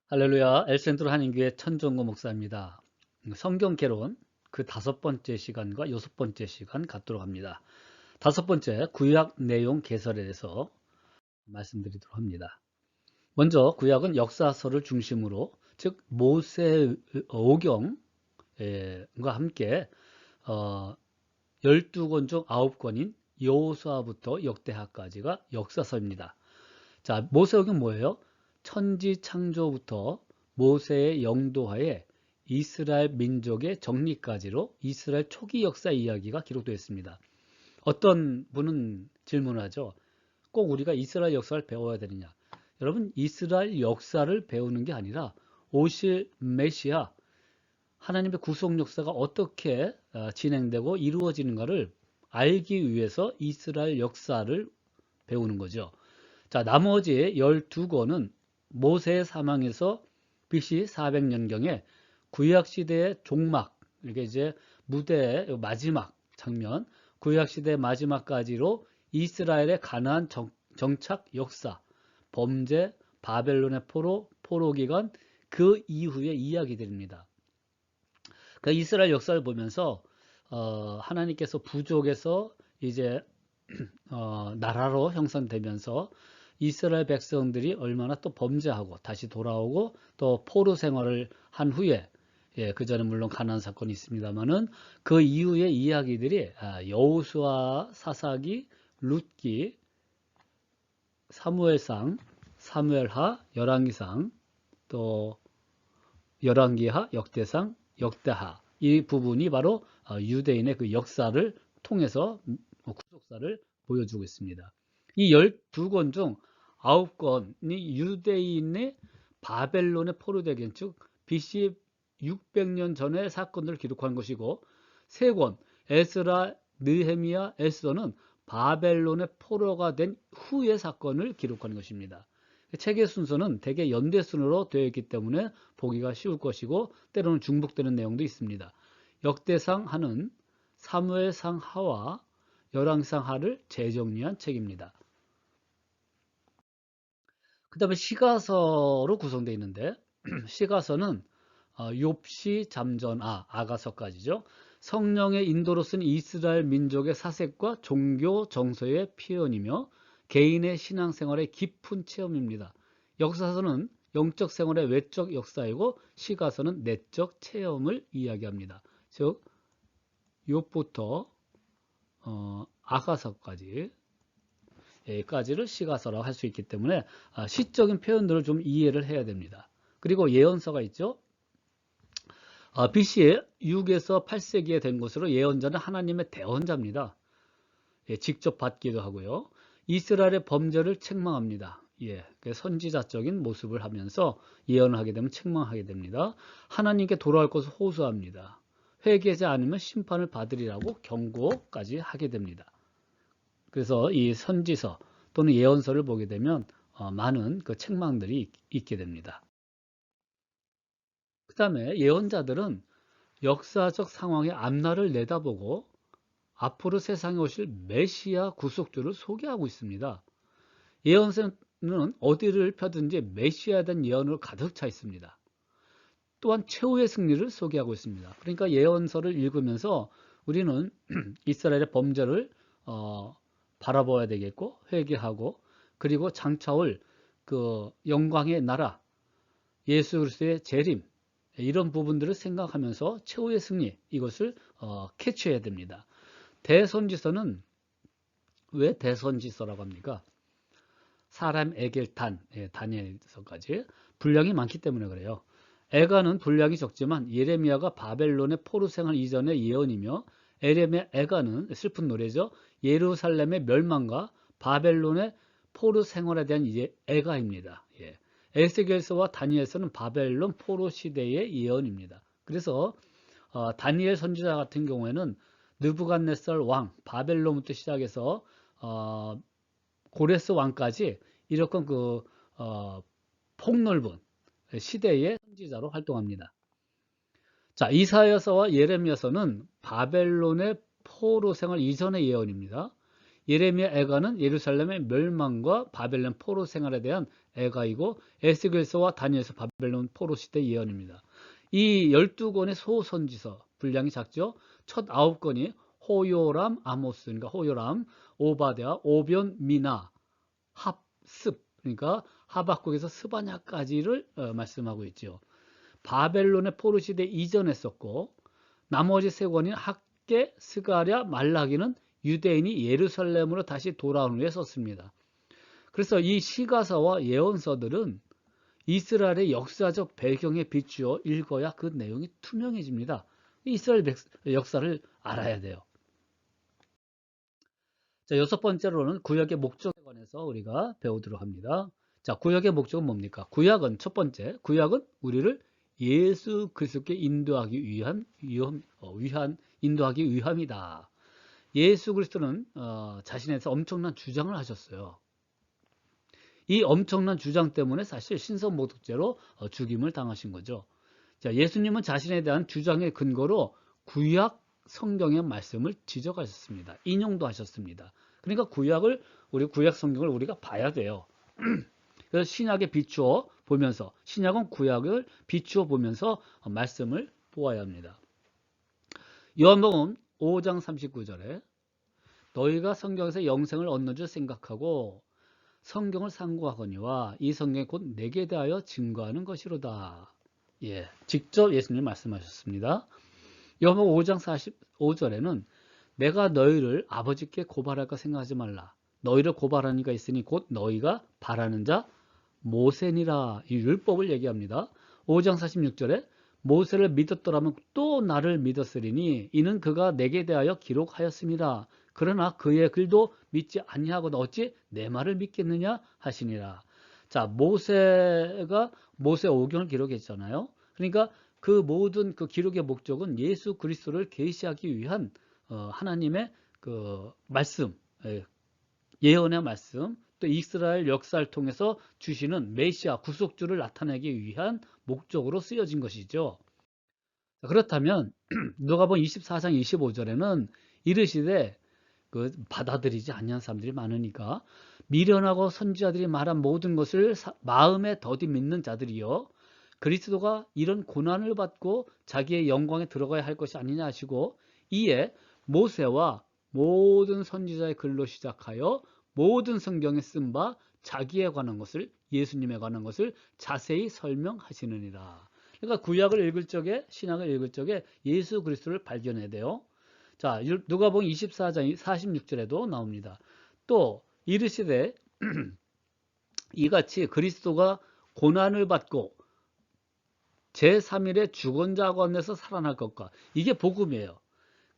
할렐루야, 엘센트로 한인교회 천정구 목사입니다. 성경개론 그 5번째 시간과 6번째 시간 갖도록 합니다. 5번째, 구약 내용 개설에 대해서 말씀드리도록 합니다. 먼저 구약은 역사서를 중심으로, 즉 모세오경과 함께 12권 중 9권인 여호수아부터 역대하까지가 역사서입니다. 자, 모세오경 뭐예요? 천지 창조부터 모세의 영도하에 이스라엘 민족의 정리까지로 이스라엘 초기 역사 이야기가 기록되어 있습니다. 어떤 분은 질문하죠. 꼭 우리가 이스라엘 역사를 배워야 되느냐? 여러분, 이스라엘 역사를 배우는 게 아니라 오실 메시아, 하나님의 구속 역사가 어떻게 진행되고 이루어지는가를 알기 위해서 이스라엘 역사를 배우는 거죠. 자, 나머지 12권은 모세의 사망에서 BC 400년경에 구약시대의 종막, 이게 이제 무대의 마지막 장면, 구약시대의 마지막까지로 이스라엘의 가나안 정착 역사, 범죄, 바벨론의 포로기간, 그 이후의 이야기들입니다. 그 이스라엘 역사를 보면서 하나님께서 부족에서 이제 나라로 형성되면서 이스라엘 백성들이 얼마나 또 범죄하고 다시 돌아오고 또 포로 생활을 한 후에, 그 전에 물론 가나안 사건이 있습니다만은 그 이후의 이야기들이 여호수아, 사사기, 룻기, 사무엘상, 사무엘하, 열왕기상, 또 열왕기하, 역대상, 역대하, 이 부분이 바로 유대인의 그 역사를 통해서 구속사를 보여주고 있습니다. 이 12권 중 9권이 유대인의 바벨론의 포로되기, 즉 BC 600년 전의 사건들을 기록한 것이고, 3권 에스라, 느헤미야, 에스더는 바벨론의 포로가 된 후의 사건을 기록한 것입니다. 책의 순서는 대개 연대순으로 되어 있기 때문에 보기가 쉬울 것이고, 때로는 중복되는 내용도 있습니다. 역대상 하는 사무엘상 하와 열왕상 하를 재정리한 책입니다. 그 다음에 시가서로 구성되어 있는데, 시가서는 욥시, 잠전아, 아가서까지죠. 성령의 인도로 쓴 이스라엘 민족의 사색과 종교 정서의 표현이며 개인의 신앙생활의 깊은 체험입니다. 역사서는 영적 생활의 외적 역사이고, 시가서는 내적 체험을 이야기합니다. 즉 욥부터 아가서까지를 시가서라고 할 수 있기 때문에 시적인 표현들을 좀 이해를 해야 됩니다. 그리고 예언서가 있죠. BC 6에서 8세기에 된 것으로 예언자는 하나님의 대언자입니다. 직접 받기도 하고요. 이스라엘의 범죄를 책망합니다. 선지자적인 모습을 하면서 예언을 하게 되면 책망하게 됩니다. 하나님께 돌아올 것을 호소합니다. 회개하지 않으면 심판을 받으리라고 경고까지 하게 됩니다. 그래서 이 선지서 또는 예언서를 보게 되면 많은 그 책망들이 있게 됩니다. 그 다음에 예언자들은 역사적 상황의 앞날을 내다보고 앞으로 세상에 오실 메시아 구속주를 소개하고 있습니다. 예언서는 어디를 펴든지 메시아에 대한 예언으로 가득 차 있습니다. 또한 최후의 승리를 소개하고 있습니다. 그러니까 예언서를 읽으면서 우리는 이스라엘의 범죄를 바라봐야 되겠고, 회개하고, 그리고 장차올 그 영광의 나라, 예수 그리스도의 재림, 이런 부분들을 생각하면서 최후의 승리, 이것을 캐치해야 됩니다. 대선지서는 왜 대선지서라고 합니까? 사람, 에겔, 단, 다니엘서까지 분량이 많기 때문에 그래요. 에가는 분량이 적지만 예레미야가 바벨론의 포로 생활 이전의 예언이며, 에레미야 에가는 슬픈 노래죠. 예루살렘의 멸망과 바벨론의 포로 생활에 대한 에가입니다. 에스겔서와 다니엘서는 바벨론 포로 시대의 예언입니다. 그래서 다니엘 선지자 같은 경우에는 느부갓네살 왕, 바벨론부터 시작해서 고레스 왕까지 이렇게 폭넓은 시대의 선지자로 활동합니다. 자, 이사야서와 예레미야서는 바벨론의 포로 생활 이전의 예언입니다. 예레미야 에가는 예루살렘의 멸망과 바벨론 포로 생활에 대한 에가이고 에스겔서와 다니엘서 바벨론 포로 시대 예언입니다. 이 12권의 소선지서 분량이 작죠. 첫 9권이 호요람, 아모스, 그러니까 호요람, 오바댜, 오변, 미나, 합습, 그러니까 하박국에서 스바냐까지를 말씀하고 있죠. 바벨론의 포로 시대 이전에 썼고 나머지 세 권인 학계, 스가랴, 말라기는 유대인이 예루살렘으로 다시 돌아온 후에 썼습니다. 그래서 이 시가서와 예언서들은 이스라엘의 역사적 배경에 비추어 읽어야 그 내용이 투명해집니다. 이스라엘 역사를 알아야 돼요. 자, 여섯 번째로는 구약의 목적에 관해서 우리가 배우도록 합니다. 자, 구약의 목적은 뭡니까? 구약은 첫 번째, 구약은 우리를 예수 그리스도께 인도하기 인도하기 위함이다. 예수 그리스도는 자신에서 엄청난 주장을 하셨어요. 이 엄청난 주장 때문에 사실 신성모독죄로 죽임을 당하신 거죠. 자, 예수님은 자신에 대한 주장의 근거로 구약 성경의 말씀을 지적하셨습니다. 인용도 하셨습니다. 그러니까 구약 성경을 우리가 봐야 돼요. 그래서 신약에 비추어 보면서, 신약은 구약을 비추어 보면서 말씀을 보아야 합니다. 요한복음 5장 39절에 너희가 성경에서 영생을 얻는 줄 생각하고 성경을 상고하거니와 이 성경이 곧 내게 대하여 증거하는 것이로다. 예, 직접 예수님 말씀하셨습니다. 요한복음 5장 45절에는 내가 너희를 아버지께 고발할까 생각하지 말라. 너희를 고발하는 이가 있으니 곧 너희가 바라는 자 모세니라. 이 율법을 얘기합니다. 5장 46절에 모세를 믿었더라면 또 나를 믿었으리니 이는 그가 내게 대하여 기록하였습니다. 그러나 그의 글도 믿지 아니하거든 어찌 내 말을 믿겠느냐 하시니라. 자, 모세가 모세 오경을 기록했잖아요. 그러니까 그 모든 그 기록의 목적은 예수 그리스도를 계시하기 위한 하나님의 그 말씀, 예언의 말씀, 또 이스라엘 역사를 통해서 주시는 메시아 구속주를 나타내기 위한 목적으로 쓰여진 것이죠. 그렇다면 누가복음 24장 25절에는 이르시되 그 받아들이지 아니한 사람들이 많으니까 미련하고 선지자들이 말한 모든 것을 마음에 더디 믿는 자들이요 그리스도가 이런 고난을 받고 자기의 영광에 들어가야 할 것이 아니냐 하시고 이에 모세와 모든 선지자의 글로 시작하여 모든 성경에 쓴 바 자기에 관한 것을 예수님에 관한 것을 자세히 설명하시느니라. 그러니까 구약을 읽을 적에 신약을 읽을 적에 예수 그리스도를 발견해야 돼요. 자, 누가복음 24장 46절에도 나옵니다. 또 이르시되 이같이 그리스도가 고난을 받고 제3일에 죽은 자 가운데서 살아날 것과 이게 복음이에요.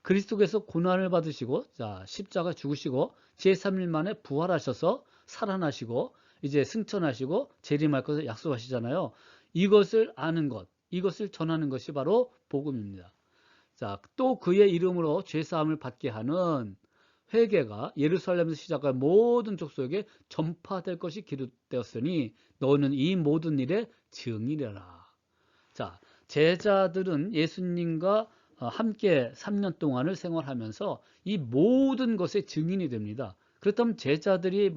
그리스도께서 고난을 받으시고 자 십자가 죽으시고 제3일 만에 부활하셔서 살아나시고 이제 승천하시고 재림할 것을 약속하시잖아요. 이것을 아는 것, 이것을 전하는 것이 바로 복음입니다. 자, 또 그의 이름으로 죄사함을 받게 하는 회개가 예루살렘에서 시작한 모든 족속에게 전파될 것이 기록되었으니 너는 이 모든 일의 증인이라. 자, 제자들은 예수님과 함께 3년 동안을 생활하면서 이 모든 것의 증인이 됩니다. 그렇다면 제자들이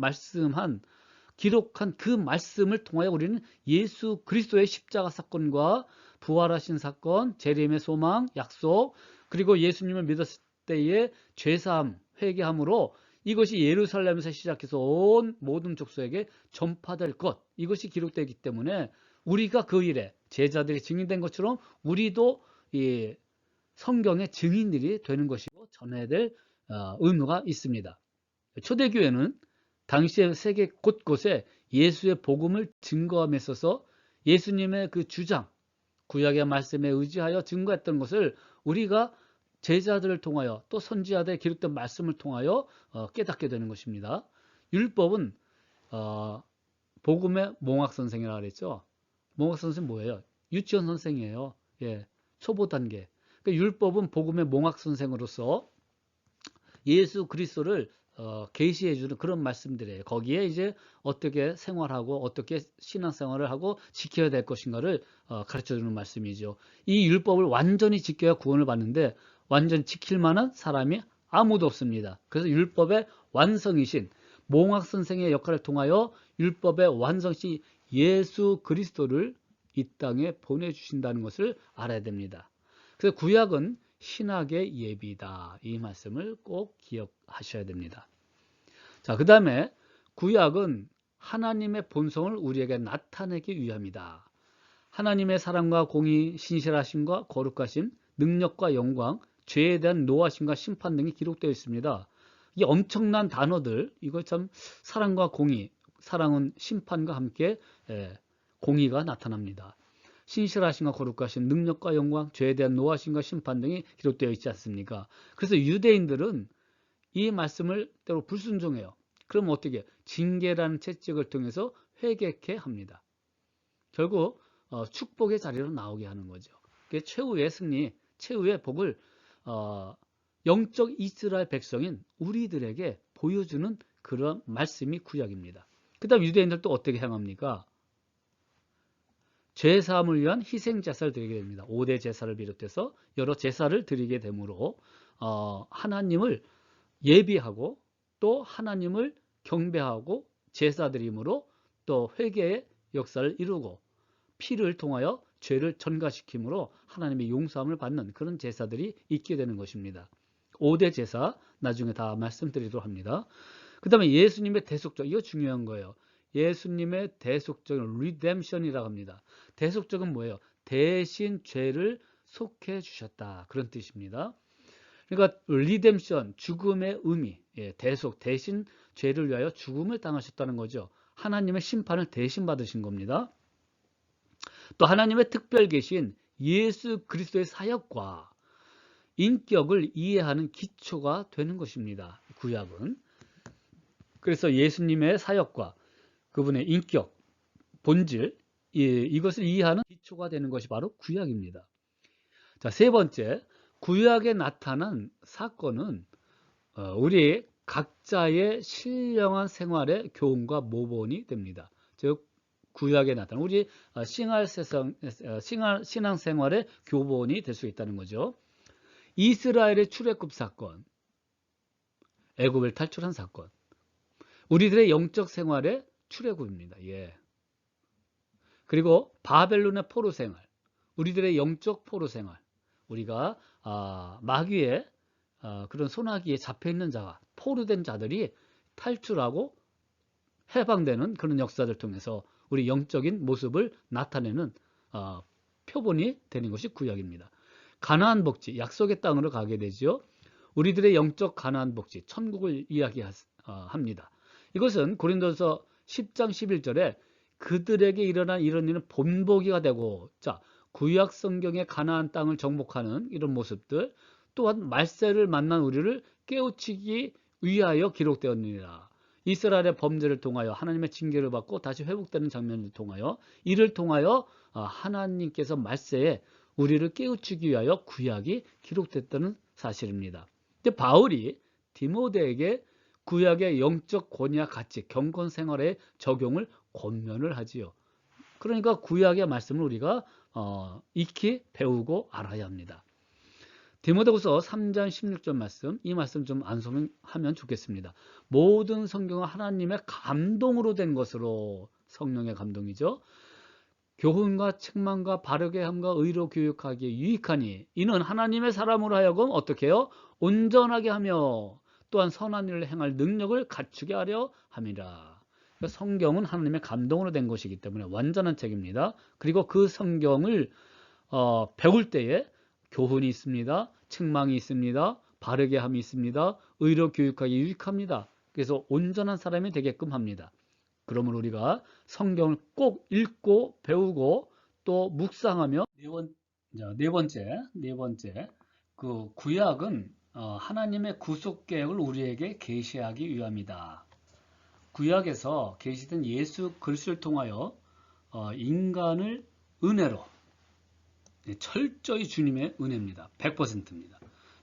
기록한 그 말씀을 통하여 우리는 예수 그리스도의 십자가 사건과 부활하신 사건, 재림의 소망, 약속, 그리고 예수님을 믿었을 때의 죄사함, 회개함으로 이것이 예루살렘에서 시작해서 온 모든 족속에게 전파될 것, 이것이 기록되기 때문에 우리가 그 일에 제자들이 증인된 것처럼 우리도 이 성경의 증인들이 되는 것이고 전해야 될 의무가 있습니다. 초대교회는 당시에 세계 곳곳에 예수의 복음을 증거함에 있어서 예수님의 그 주장, 구약의 말씀에 의지하여 증거했던 것을 우리가 제자들을 통하여 또 선지자들의 기록된 말씀을 통하여 깨닫게 되는 것입니다. 율법은 복음의 몽학 선생이라고 그랬죠. 몽학 선생 뭐예요? 유치원 선생이에요. 예, 초보 단계. 그러니까 율법은 복음의 몽학 선생으로서 예수 그리스도를 계시해 주는 그런 말씀들이에요. 거기에 이제 어떻게 생활하고 어떻게 신앙생활을 하고 지켜야 될 것인가를 가르쳐 주는 말씀이죠. 이 율법을 완전히 지켜야 구원을 받는데 완전히 지킬 만한 사람이 아무도 없습니다. 그래서 율법의 완성이신 몽학 선생의 역할을 통하여 율법의 완성시 예수 그리스도를 이 땅에 보내주신다는 것을 알아야 됩니다. 그래서 구약은 신학의 예비다. 이 말씀을 꼭 기억하셔야 됩니다. 자, 그 다음에 구약은 하나님의 본성을 우리에게 나타내기 위함이다. 하나님의 사랑과 공의, 신실하심과 거룩하심, 능력과 영광, 죄에 대한 노하심과 심판 등이 기록되어 있습니다. 이 엄청난 단어들, 이거 참 사랑과 공의, 사랑은 심판과 함께 공의가 나타납니다. 신실하심과 거룩하심, 능력과 영광, 죄에 대한 노하심과 심판 등이 기록되어 있지 않습니까? 그래서 유대인들은 이 말씀을 때로 불순종해요. 그럼 어떻게? 징계라는 채찍을 통해서 회개케 합니다. 결국 축복의 자리로 나오게 하는 거죠. 최후의 승리, 최후의 복을 영적 이스라엘 백성인 우리들에게 보여주는 그런 말씀이 구약입니다. 그 다음 유대인들도 어떻게 행합니까? 죄사함을 위한 희생 제사를 드리게 됩니다. 5대 제사를 비롯해서 여러 제사를 드리게 되므로 하나님을 예비하고 또 하나님을 경배하고 제사 드림으로 또 회개의 역사를 이루고 피를 통하여 죄를 전가시킴으로 하나님의 용서함을 받는 그런 제사들이 있게 되는 것입니다. 5대 제사 나중에 다 말씀드리도록 합니다. 그 다음에 예수님의 대속적, 이거 중요한 거예요. 예수님의 대속적인 리뎀션이라고 합니다. 대속적은 뭐예요? 대신 죄를 속해 주셨다. 그런 뜻입니다. 그러니까 리뎀션, 죽음의 의미, 대속, 대신 죄를 위하여 죽음을 당하셨다는 거죠. 하나님의 심판을 대신 받으신 겁니다. 또 하나님의 특별 계신 예수 그리스도의 사역과 인격을 이해하는 기초가 되는 것입니다. 구약은. 그래서 예수님의 사역과 그분의 인격, 본질, 이것을 이해하는 기초가 되는 것이 바로 구약입니다. 자, 세 번째, 구약에 나타난 사건은 우리 각자의 신령한 생활의 교훈과 모본이 됩니다. 즉 구약에 나타난 우리 신앙생활의 교본이 될 수 있다는 거죠. 이스라엘의 출애굽 사건, 애굽을 탈출한 사건, 우리들의 영적 생활의 출애굽입니다. 예. 그리고 바벨론의 포로 생활, 우리들의 영적 포로 생활, 우리가 마귀의 그런 소나기에 잡혀있는 자가, 포로된 자들이 탈출하고 해방되는 그런 역사들 통해서 우리 영적인 모습을 나타내는 표본이 되는 것이 구약입니다. 가나안 복지, 약속의 땅으로 가게 되죠. 우리들의 영적 가나안 복지, 천국을 이야기합니다. 이것은 고린도서 10장 11절에 그들에게 일어난 이런 일은 본보기가 되고, 자, 구약 성경의 가나안 땅을 정복하는 이런 모습들, 또한 말세를 만난 우리를 깨우치기 위하여 기록되었느니라. 이스라엘의 범죄를 통하여 하나님의 징계를 받고 다시 회복되는 장면을 통하여, 이를 통하여 하나님께서 말세에 우리를 깨우치기 위하여 구약이 기록됐다는 사실입니다. 근데 바울이 디모데에게 구약의 영적 권위와 가치, 경건 생활의 적용을 권면을 하지요. 그러니까 구약의 말씀을 우리가 익히 배우고 알아야 합니다. 디모데후서 3장 16절 말씀, 이 말씀 좀 안송하면 좋겠습니다. 모든 성경은 하나님의 감동으로 된 것으로, 성령의 감동이죠. 교훈과 책망과 바르게 함과 의로 교육하기에 유익하니 이는 하나님의 사람으로 하여금 어떻게 해요? 온전하게 하며 또한 선한 일을 행할 능력을 갖추게 하려 함이라. 성경은 하나님의 감동으로 된 것이기 때문에 완전한 책입니다. 그리고 그 성경을 배울 때에 교훈이 있습니다. 책망이 있습니다. 바르게 함이 있습니다. 의로 교육하기 유익합니다. 그래서 온전한 사람이 되게끔 합니다. 그러면 우리가 성경을 꼭 읽고 배우고 또 묵상하며 네 번째 그 구약은 하나님의 구속 계획을 우리에게 계시하기 위함이다. 구약에서 계시된 예수 그리스도를 통하여 인간을 은혜로, 철저히 주님의 은혜입니다. 100%입니다.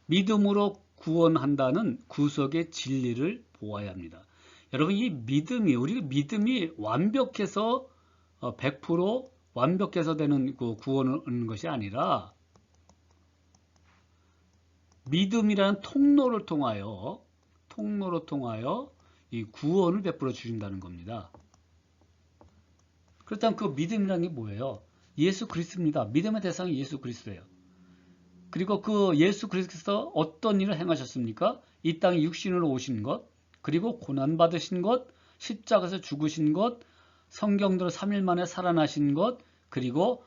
믿음으로 구원한다는 구속의 진리를 보아야 합니다. 여러분, 이 믿음이, 우리가 믿음이 완벽해서 100% 완벽해서 되는 그 구원을 얻는 것이 아니라 믿음이라는 통로로 통하여 이 구원을 베풀어 주신다는 겁니다. 그렇다면 그 믿음이란 게 뭐예요? 예수 그리스도입니다. 믿음의 대상이 예수 그리스도예요. 그리고 그 예수 그리스도께서 어떤 일을 행하셨습니까? 이 땅에 육신으로 오신 것, 그리고 고난받으신 것, 십자가에서 죽으신 것, 성경대로 3일 만에 살아나신 것, 그리고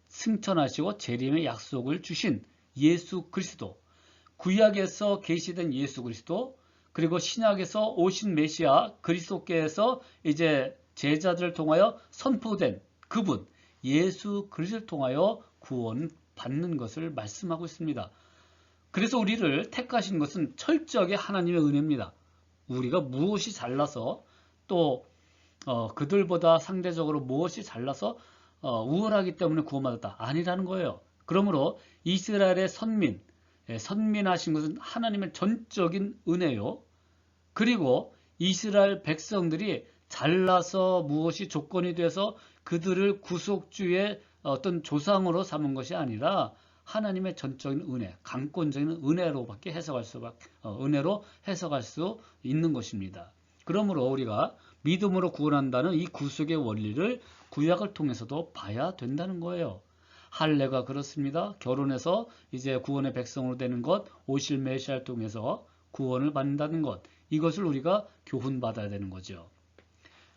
승천하시고 재림의 약속을 주신 예수 그리스도, 구약에서 계시된 예수 그리스도, 그리고 신약에서 오신 메시아 그리스도께서 이제 제자들을 통하여 선포된 그분 예수 그리스도를 통하여 구원 받는 것을 말씀하고 있습니다. 그래서 우리를 택하신 것은 철저하게 하나님의 은혜입니다. 우리가 무엇이 잘나서 또 그들보다 상대적으로 무엇이 잘나서 우월하기 때문에 구원받았다. 아니라는 거예요. 그러므로 이스라엘의 선민하신 것은 하나님의 전적인 은혜요. 그리고 이스라엘 백성들이 잘나서 무엇이 조건이 돼서 그들을 구속주의 어떤 조상으로 삼은 것이 아니라 하나님의 전적인 은혜, 강권적인 은혜로밖에 은혜로 해석할 수 있는 것입니다. 그러므로 우리가 믿음으로 구원한다는 이 구속의 원리를 구약을 통해서도 봐야 된다는 거예요. 할례가 그렇습니다. 결혼해서 이제 구원의 백성으로 되는 것, 오실 메시아를 통해서 구원을 받는다는 것, 이것을 우리가 교훈받아야 되는 거죠.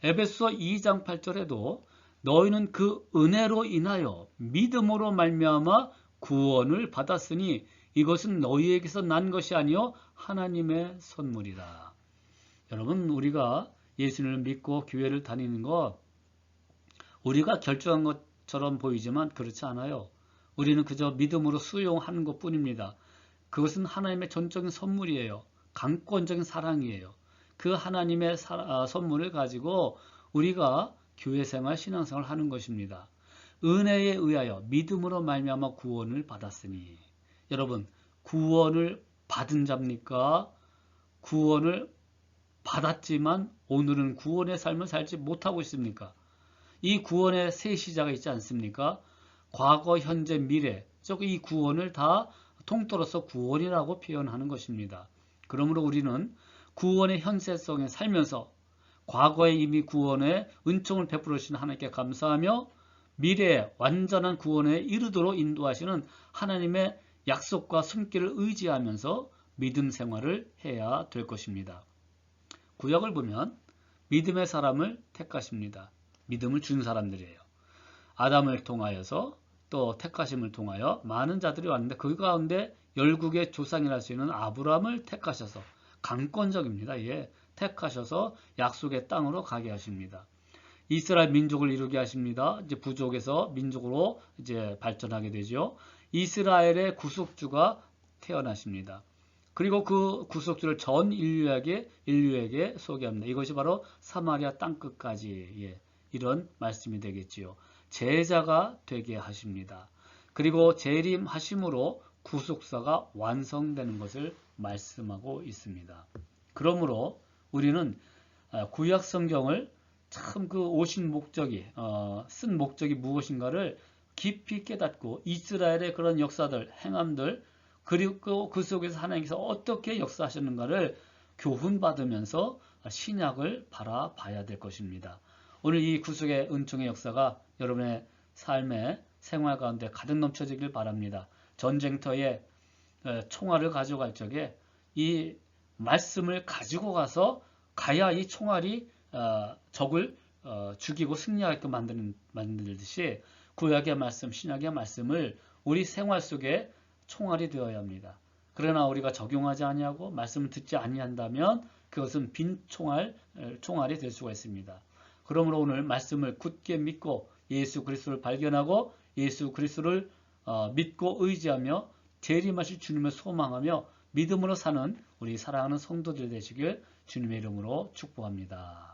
에베소서 2장 8절에도 너희는 그 은혜로 인하여 믿음으로 말미암아 구원을 받았으니 이것은 너희에게서 난 것이 아니요 하나님의 선물이다. 여러분, 우리가 예수님을 믿고 교회를 다니는 것 우리가 결정한 것처럼 보이지만 그렇지 않아요. 우리는 그저 믿음으로 수용하는 것뿐입니다. 그것은 하나님의 전적인 선물이에요. 강권적인 사랑이에요. 그 하나님의 선물을 가지고 우리가 교회생활, 신앙생활을 하는 것입니다. 은혜에 의하여 믿음으로 말미암아 구원을 받았으니 여러분, 구원을 받은 자입니까? 구원을 받았지만 오늘은 구원의 삶을 살지 못하고 있습니까? 이 구원의 세 시자가 있지 않습니까? 과거, 현재, 미래, 즉 이 구원을 다 통틀어서 구원이라고 표현하는 것입니다. 그러므로 우리는 구원의 현세성에 살면서 과거에 이미 구원의 은총을 베풀어 주신 하나님께 감사하며 미래의 완전한 구원에 이르도록 인도하시는 하나님의 약속과 손길을 의지하면서 믿음 생활을 해야 될 것입니다. 구약을 보면 믿음의 사람을 택하십니다. 믿음을 준 사람들이에요. 아담을 통하여서 또 택하심을 통하여 많은 자들이 왔는데 그 가운데 열국의 조상이라 할 수 있는 아브라함을 택하셔서 강권적입니다. 예, 택하셔서 약속의 땅으로 가게 하십니다. 이스라엘 민족을 이루게 하십니다. 이제 부족에서 민족으로 이제 발전하게 되죠. 이스라엘의 구속주가 태어나십니다. 그리고 그 구속주를 전 인류에게 소개합니다. 이것이 바로 사마리아 땅끝까지 이런 말씀이 되겠지요. 제자가 되게 하십니다. 그리고 재림하심으로 구속사가 완성되는 것을 말씀하고 있습니다. 그러므로 우리는 구약 성경을 참 그 오신 목적이 쓴 목적이 무엇인가를 깊이 깨닫고 이스라엘의 그런 역사들, 행함들 그리고 그 속에서 하나님께서 어떻게 역사하셨는가를 교훈받으면서 신약을 바라봐야 될 것입니다. 오늘 이 구속의 은총의 역사가 여러분의 삶의 생활 가운데 가득 넘쳐지길 바랍니다. 전쟁터에 총알을 가져갈 적에 이 말씀을 가지고 가야 이 총알이 적을 죽이고 승리하게끔 만들듯이 구약의 말씀, 신약의 말씀을 우리 생활 속에 총알이 되어야 합니다. 그러나 우리가 적용하지 아니하고 말씀을 듣지 아니한다면 그것은 빈 총알이 될 수가 있습니다. 그러므로 오늘 말씀을 굳게 믿고 예수 그리스도를 발견하고 예수 그리스도를 믿고 의지하며 재림하실 주님을 소망하며 믿음으로 사는 우리 사랑하는 성도들 되시길 주님의 이름으로 축복합니다.